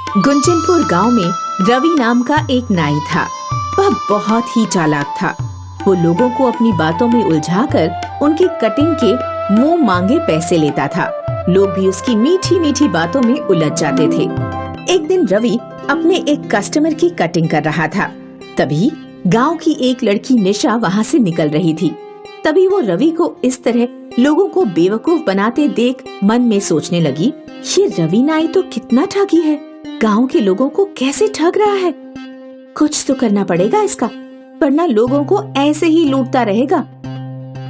गुंजनपुर गांव में रवि नाम का एक नाई था। वह बहुत ही चालाक था। वो लोगों को अपनी बातों में उलझाकर उनकी कटिंग के मुंह मांगे पैसे लेता था। लोग भी उसकी मीठी मीठी बातों में उलझ जाते थे। एक दिन रवि अपने एक कस्टमर की कटिंग कर रहा था। तभी गांव की एक लड़की निशा वहां से निकल रही थी। तभी वो रवि को इस तरह लोगों को बेवकूफ बनाते देख मन में सोचने लगी, ये रवि नाई तो कितना ठगी है, गांव के लोगों को कैसे ठग रहा है। कुछ तो करना पड़ेगा इसका, वरना लोगों को ऐसे ही लूटता रहेगा।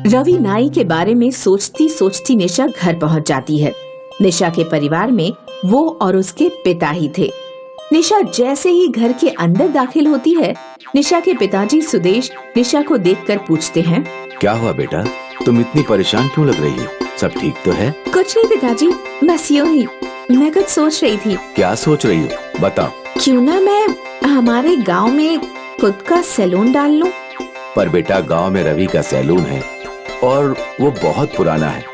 रवि नाई के बारे में सोचती सोचती निशा घर पहुंच जाती है। निशा के परिवार में वो और उसके पिता ही थे। निशा जैसे ही घर के अंदर दाखिल होती है, निशा के पिताजी सुदेश निशा को देखकर पूछते हैं, क्या हुआ बेटा, तुम इतनी परेशान क्यों लग रही हो? सब ठीक तो है? कुछ नहीं पिताजी, बस यूं ही मैं कुछ सोच रही थी। क्या सोच रही हो, बताओ। क्यों ना मैं हमारे गांव में खुद का सैलून डाल लूं। पर बेटा, गांव में रवि का सैलून है और वो बहुत पुराना है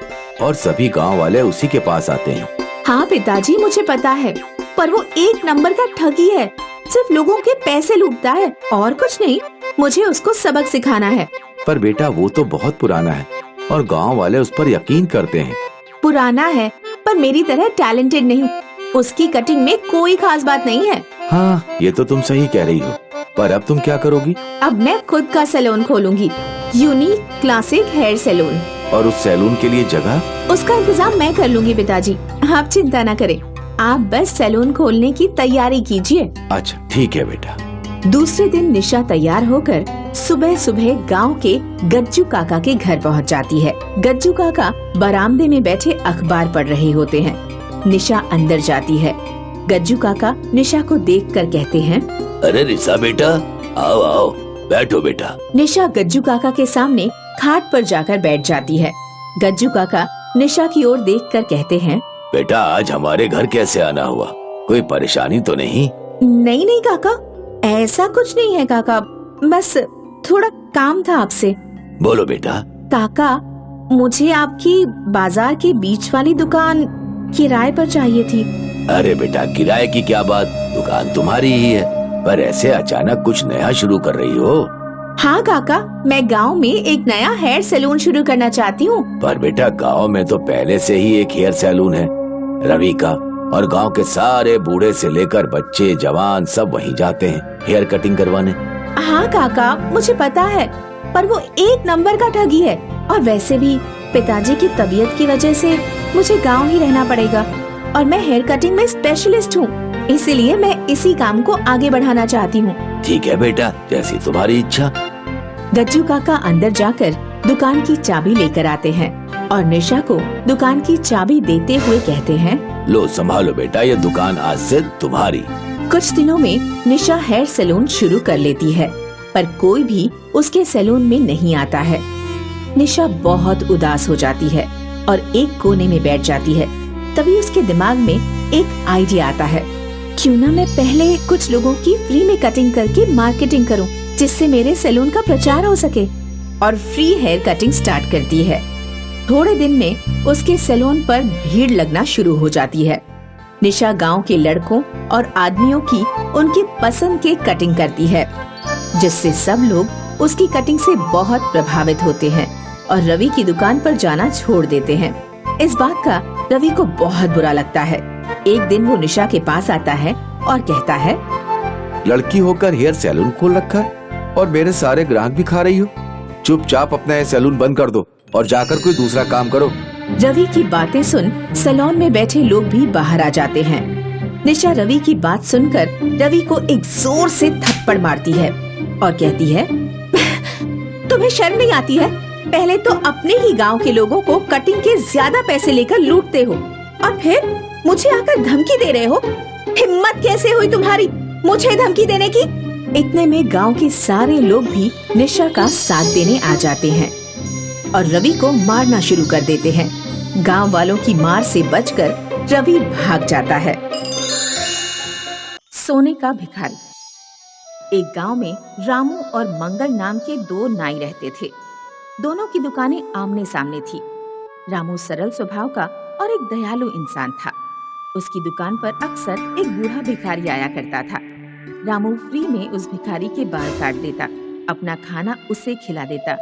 और सभी गांव वाले उसी के पास आते हैं। हाँ पिताजी, मुझे पता है, पर वो एक नंबर का ठगी है। सिर्फ लोगों के पैसे लूटता है और कुछ नहीं। मुझे उसको सबक सिखाना है। पर बेटा, वो तो बहुत पुराना है और गांव वाले उस पर यकीन करते हैं। पुराना है पर मेरी तरह टैलेंटेड नहीं। उसकी कटिंग में कोई खास बात नहीं है। हाँ, ये तो तुम सही कह रही हो, पर अब तुम क्या करोगी? अब मैं खुद का सैलून खोलूंगी, यूनिक क्लासिक हेयर सैलून। और उस सैलून के लिए जगह? उसका इंतजाम मैं कर लूंगी पिताजी, आप चिंता न करें। आप बस सैलून खोलने की तैयारी कीजिए। अच्छा ठीक है बेटा। दूसरे दिन निशा तैयार होकर सुबह सुबह गांव के गज्जू काका के घर पहुंच जाती है। गज्जू काका बरामदे में बैठे अखबार पढ़ रहे होते हैं। निशा अंदर जाती है। गज्जू काका निशा को देखकर कहते हैं, अरे निशा बेटा, आओ आओ, बैठो बेटा। निशा गज्जू काका के सामने खाट पर जाकर बैठ जाती है। गज्जू काका निशा की ओर देखकर कहते हैं, बेटा, आज हमारे घर कैसे आना हुआ? कोई परेशानी तो नहीं? नहीं नहीं काका, ऐसा कुछ नहीं है काका, बस थोड़ा काम था आपसे। बोलो बेटा। काका, मुझे आपकी बाजार के बीच वाली दुकान किराए पर चाहिए थी। अरे बेटा, किराए की क्या बात, दुकान तुम्हारी ही है। पर ऐसे अचानक कुछ नया शुरू कर रही हो? हाँ काका, मैं गांव में एक नया हेयर सैलून शुरू करना चाहती हूँ। पर बेटा, गांव में तो पहले से ही एक हेयर सैलून है, रवि का, और गांव के सारे बूढ़े से लेकर बच्चे जवान सब वहीं जाते हैं हेयर कटिंग करवाने। हाँ काका, मुझे पता है, पर वो एक नंबर का ठगी है। और वैसे भी पिताजी की तबीयत की वजह से मुझे गांव ही रहना पड़ेगा और मैं हेयर कटिंग में स्पेशलिस्ट हूँ, इसीलिए मैं इसी काम को आगे बढ़ाना चाहती हूँ। ठीक है बेटा, जैसी तुम्हारी इच्छा। गज्जू काका अंदर जाकर दुकान की चाबी लेकर आते हैं और निशा को दुकान की चाबी देते हुए कहते हैं, लो संभालो बेटा, ये दुकान आज से तुम्हारी। कुछ दिनों में निशा हेयर सैलून शुरू कर लेती है, पर कोई भी उसके सैलून में नहीं आता है। निशा बहुत उदास हो जाती है और एक कोने में बैठ जाती है। तभी उसके दिमाग में एक आइडिया आता है, क्यों ना मैं पहले कुछ लोगों की फ्री में कटिंग करके मार्केटिंग करूं, जिससे मेरे सैलून का प्रचार हो सके। और फ्री हेयर कटिंग स्टार्ट करती है। थोड़े दिन में उसके सैलून पर भीड़ लगना शुरू हो जाती है। निशा गांव के लड़कों और आदमियों की उनकी पसंद के कटिंग करती है, जिससे सब लोग उसकी कटिंग से बहुत प्रभावित होते हैं और रवि की दुकान पर जाना छोड़ देते हैं। इस बात का रवि को बहुत बुरा लगता है। एक दिन वो निशा के पास आता है और कहता है, लड़की होकर हेयर सैलून खोल रखा है और मेरे सारे ग्राहक भी खा रही हो। चुपचाप अपना ये सैलून बंद कर दो और जाकर कोई दूसरा काम करो। रवि की बातें सुन सैलून में बैठे लोग भी बाहर आ जाते हैं। निशा रवि की बात सुनकर रवि को एक जोर से थप्पड़ मारती है और कहती है, तुम्हें शर्म नहीं आती है? पहले तो अपने ही गांव के लोगों को कटिंग के ज्यादा पैसे लेकर लूटते हो और फिर मुझे आकर धमकी दे रहे हो। हिम्मत कैसे हुई तुम्हारी मुझे धमकी देने की? इतने में गांव के सारे लोग भी निशा का साथ देने आ जाते हैं और रवि को मारना शुरू कर देते हैं। गांव वालों की मार से बचकर रवि भाग जाता है। सोने का भिखारी। एक गांव में रामू और मंगल नाम के दो नाई रहते थे। दोनों की दुकानें आमने सामने थी। रामू सरल स्वभाव का और एक दयालु इंसान था। उसकी दुकान पर अक्सर एक बूढ़ा भिखारी आया करता था। रामू फ्री में उस भिखारी के बाल काट देता, अपना खाना उसे खिला देता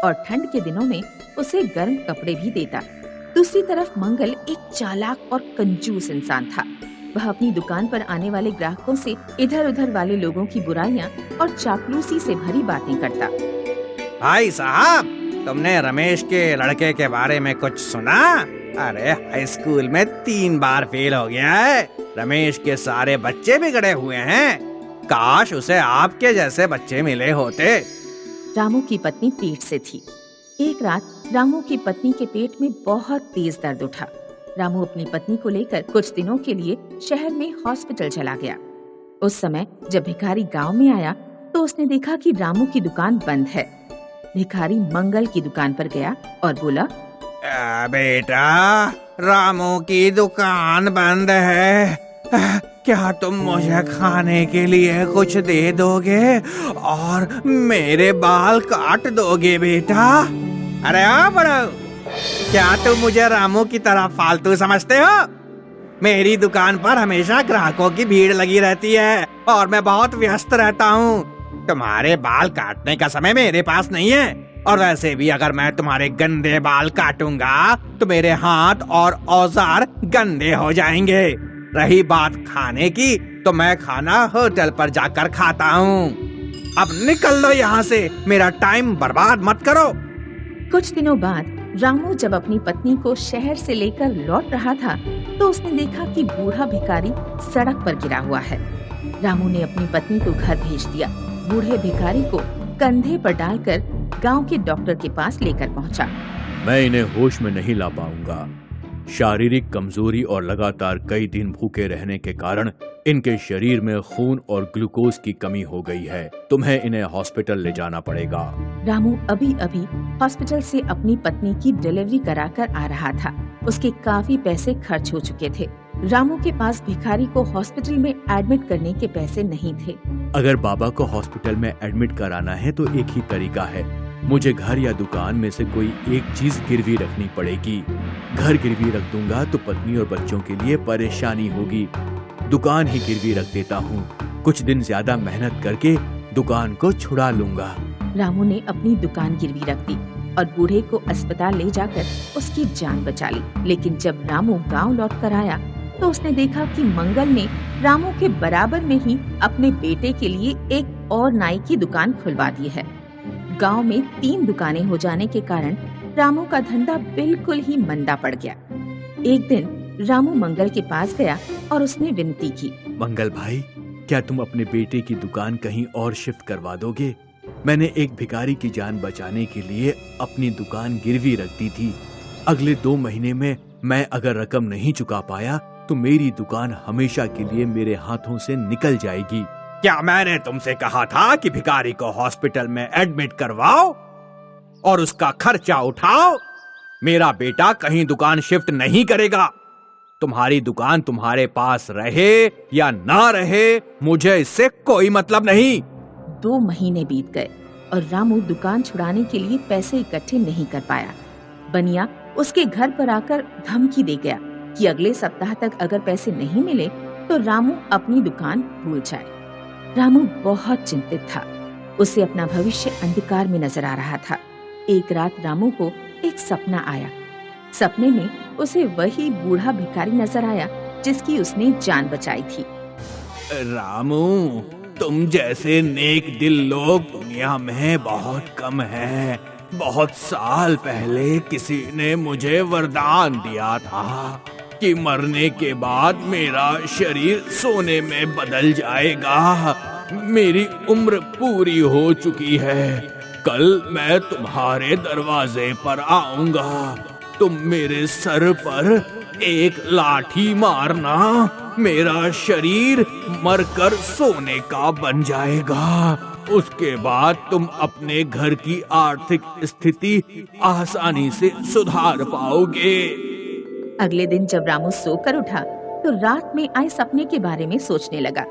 और ठंड के दिनों में उसे गर्म कपड़े भी देता। दूसरी तरफ मंगल एक चालाक और कंजूस इंसान था। वह अपनी दुकान पर आने वाले ग्राहकों से इधर उधर वाले लोगों की बुराइयां और चापलूसी से भरी बातें करता। भाई साहब, तुमने रमेश के लड़के के बारे में कुछ सुना? अरे हाई स्कूल में 3 बार फेल हो गया है। रमेश के सारे बच्चे बिगड़े हुए हैं। काश उसे आपके जैसे बच्चे मिले होते। रामू की पत्नी पेट से थी। एक रात रामू की पत्नी के पेट में बहुत तेज दर्द उठा। रामू अपनी पत्नी को लेकर कुछ दिनों के लिए शहर में हॉस्पिटल चला गया। उस समय जब भिखारी गांव में आया तो उसने देखा कि रामू की दुकान बंद है। भिखारी मंगल की दुकान पर गया और बोला, बेटा, रामू की दुकान बंद है। क्या तुम मुझे खाने के लिए कुछ दे दोगे और मेरे बाल काट दोगे बेटा? अरे बड़ो, क्या तुम मुझे रामू की तरह फालतू समझते हो? मेरी दुकान पर हमेशा ग्राहकों की भीड़ लगी रहती है और मैं बहुत व्यस्त रहता हूँ। तुम्हारे बाल काटने का समय मेरे पास नहीं है, और वैसे भी अगर मैं तुम्हारे गंदे बाल काटूंगा तो मेरे हाथ और औजार गंदे हो जाएंगे। रही बात खाने की, तो मैं खाना होटल पर जाकर खाता हूँ। अब निकल लो यहाँ से, मेरा टाइम बर्बाद मत करो। कुछ दिनों बाद रामू जब अपनी पत्नी को शहर से लेकर लौट रहा था तो उसने देखा कि बूढ़ा भिखारी सड़क पर गिरा हुआ है। रामू ने अपनी पत्नी को घर भेज दिया। बूढ़े भिखारी को कंधे पर डालकर गांव के डॉक्टर के पास लेकर पहुंचा। मैं इन्हें होश में नहीं ला पाऊंगा। शारीरिक कमजोरी और लगातार कई दिन भूखे रहने के कारण इनके शरीर में खून और ग्लूकोज की कमी हो गई है। तुम्हें इन्हें हॉस्पिटल ले जाना पड़ेगा। रामू अभी अभी हॉस्पिटल से अपनी पत्नी की डिलीवरी कराकर आ रहा था। उसके काफी पैसे खर्च हो चुके थे। रामू के पास भिखारी को हॉस्पिटल में एडमिट करने के पैसे नहीं थे। अगर बाबा को हॉस्पिटल में एडमिट कराना है तो एक ही तरीका है, मुझे घर या दुकान में से कोई एक चीज गिरवी रखनी पड़ेगी। घर गिरवी रख दूंगा तो पत्नी और बच्चों के लिए परेशानी होगी। दुकान ही गिरवी रख देता हूँ। कुछ दिन ज्यादा मेहनत करके दुकान को छुड़ा लूंगा। रामू ने अपनी दुकान गिरवी रख दी और बूढ़े को अस्पताल ले जाकर उसकी जान बचा ली। लेकिन जब रामू गांव लौट कर आया तो उसने देखा कि मंगल ने रामू के बराबर में ही अपने बेटे के लिए एक और नाई की दुकान खुलवा दी है। गांव में 3 दुकानें हो जाने के कारण रामू का धंधा बिल्कुल ही मंदा पड़ गया। एक दिन रामू मंगल के पास गया और उसने विनती की, मंगल भाई, क्या तुम अपने बेटे की दुकान कहीं और शिफ्ट करवा दोगे? मैंने एक भिखारी की जान बचाने के लिए अपनी दुकान गिरवी रख दी थी। अगले 2 महीने में मैं अगर रकम नहीं चुका पाया तो मेरी दुकान हमेशा के लिए मेरे हाथों से निकल जाएगी। क्या मैंने तुमसे कहा था कि भिखारी को हॉस्पिटल में एडमिट करवाओ और उसका खर्चा उठाओ? मेरा बेटा कहीं दुकान शिफ्ट नहीं करेगा। तुम्हारी दुकान तुम्हारे पास रहे या ना रहे, मुझे इससे कोई मतलब नहीं। 2 महीने बीत गए और रामू दुकान छुड़ाने के लिए पैसे इकट्ठे नहीं कर पाया। बनिया उसके घर पर आकर धमकी दे गया कि अगले सप्ताह तक अगर पैसे नहीं मिले तो रामू अपनी दुकान भूल जाए। रामू बहुत चिंतित था। उसे अपना भविष्य अंधकार में नजर आ रहा था। एक रात रामू को एक सपना आया। सपने में उसे वही बूढ़ा भिखारी नजर आया जिसकी उसने जान बचाई थी। रामू, तुम जैसे नेक दिल लोग दुनिया में बहुत कम हैं। बहुत साल पहले किसी ने मुझे वरदान दिया था कि मरने के बाद मेरा शरीर सोने में बदल जाएगा। मेरी उम्र पूरी हो चुकी है। कल मैं तुम्हारे दरवाजे पर आऊंगा। तुम मेरे सर पर एक लाठी मारना, मेरा शरीर मरकर सोने का बन जाएगा। उसके बाद तुम अपने घर की आर्थिक स्थिति आसानी से सुधार पाओगे। अगले दिन जब रामू सोकर उठा तो रात में आए सपने के बारे में सोचने लगा।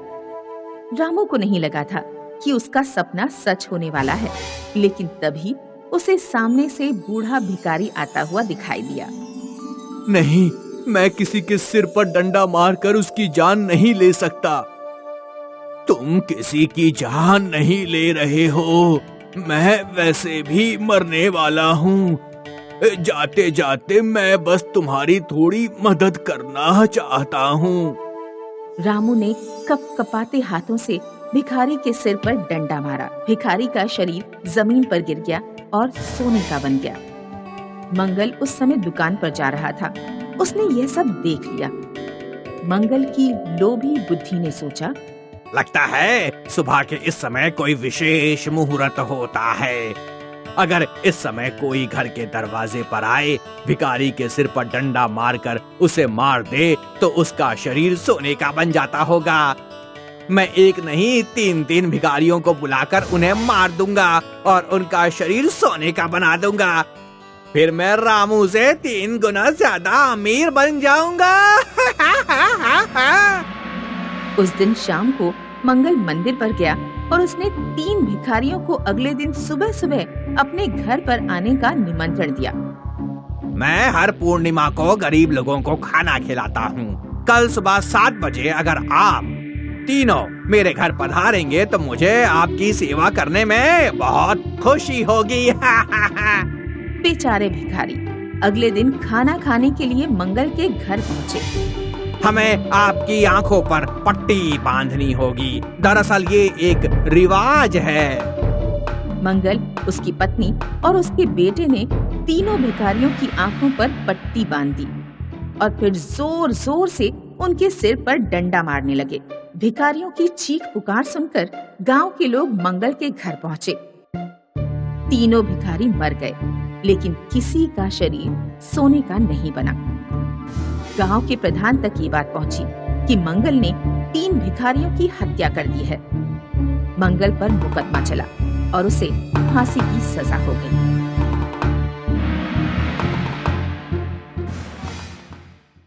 रामू को नहीं लगा था कि उसका सपना सच होने वाला है, लेकिन तभी उसे सामने से बूढ़ा भिखारी आता हुआ दिखाई दिया। नहीं, मैं किसी के सिर पर डंडा मारकर उसकी जान नहीं ले सकता। तुम किसी की जान नहीं ले रहे हो, मैं वैसे भी मरने वाला हूँ। जाते जाते मैं बस तुम्हारी थोड़ी मदद करना चाहता हूँ। रामू ने कपाते हाथों से भिखारी के सिर पर डंडा मारा। भिखारी का शरीर जमीन पर गिर गया और सोने का बन गया। मंगल उस समय दुकान पर जा रहा था। उसने यह सब देख लिया। मंगल की लोभी बुद्धि ने सोचा, लगता है सुबह के इस समय कोई विशेष मुहूर्त होता है। अगर इस समय कोई घर के दरवाजे पर आए, भिखारी के सिर पर डंडा मारकर उसे मार दे तो उसका शरीर सोने का बन जाता होगा। मैं एक नहीं 3 भिखारियों को बुलाकर उन्हें मार दूंगा और उनका शरीर सोने का बना दूंगा। फिर मैं रामू से 3 गुना ज्यादा अमीर बन जाऊंगा। उस दिन शाम को मंगल मंदिर पर गया और उसने 3 भिखारियों को अगले दिन सुबह सुबह अपने घर पर आने का निमंत्रण दिया। मैं हर पूर्णिमा को गरीब लोगों को खाना खिलाता हूँ। कल सुबह 7 बजे अगर आप तीनों मेरे घर पधारेंगे तो मुझे आपकी सेवा करने में बहुत खुशी होगी। बेचारे भिखारी अगले दिन खाना खाने के लिए मंगल के घर पहुँचे। हमें आपकी आंखों पर पट्टी बांधनी होगी। दरअसल ये एक रिवाज है। मंगल, उसकी पत्नी और उसके बेटे ने तीनों भिखारियों की आंखों पर पट्टी बांध दी और फिर जोर जोर से उनके सिर पर डंडा मारने लगे। भिखारियों की चीख पुकार सुनकर गांव के लोग मंगल के घर पहुंचे। तीनों भिखारी मर गए, लेकिन किसी का शरीर सोने का नहीं बना। गांव के प्रधान तक ये बात पहुंची कि मंगल ने 3 भिखारियों की हत्या कर दी है। मंगल पर मुकदमा चला और उसे फांसी की सजा हो गई।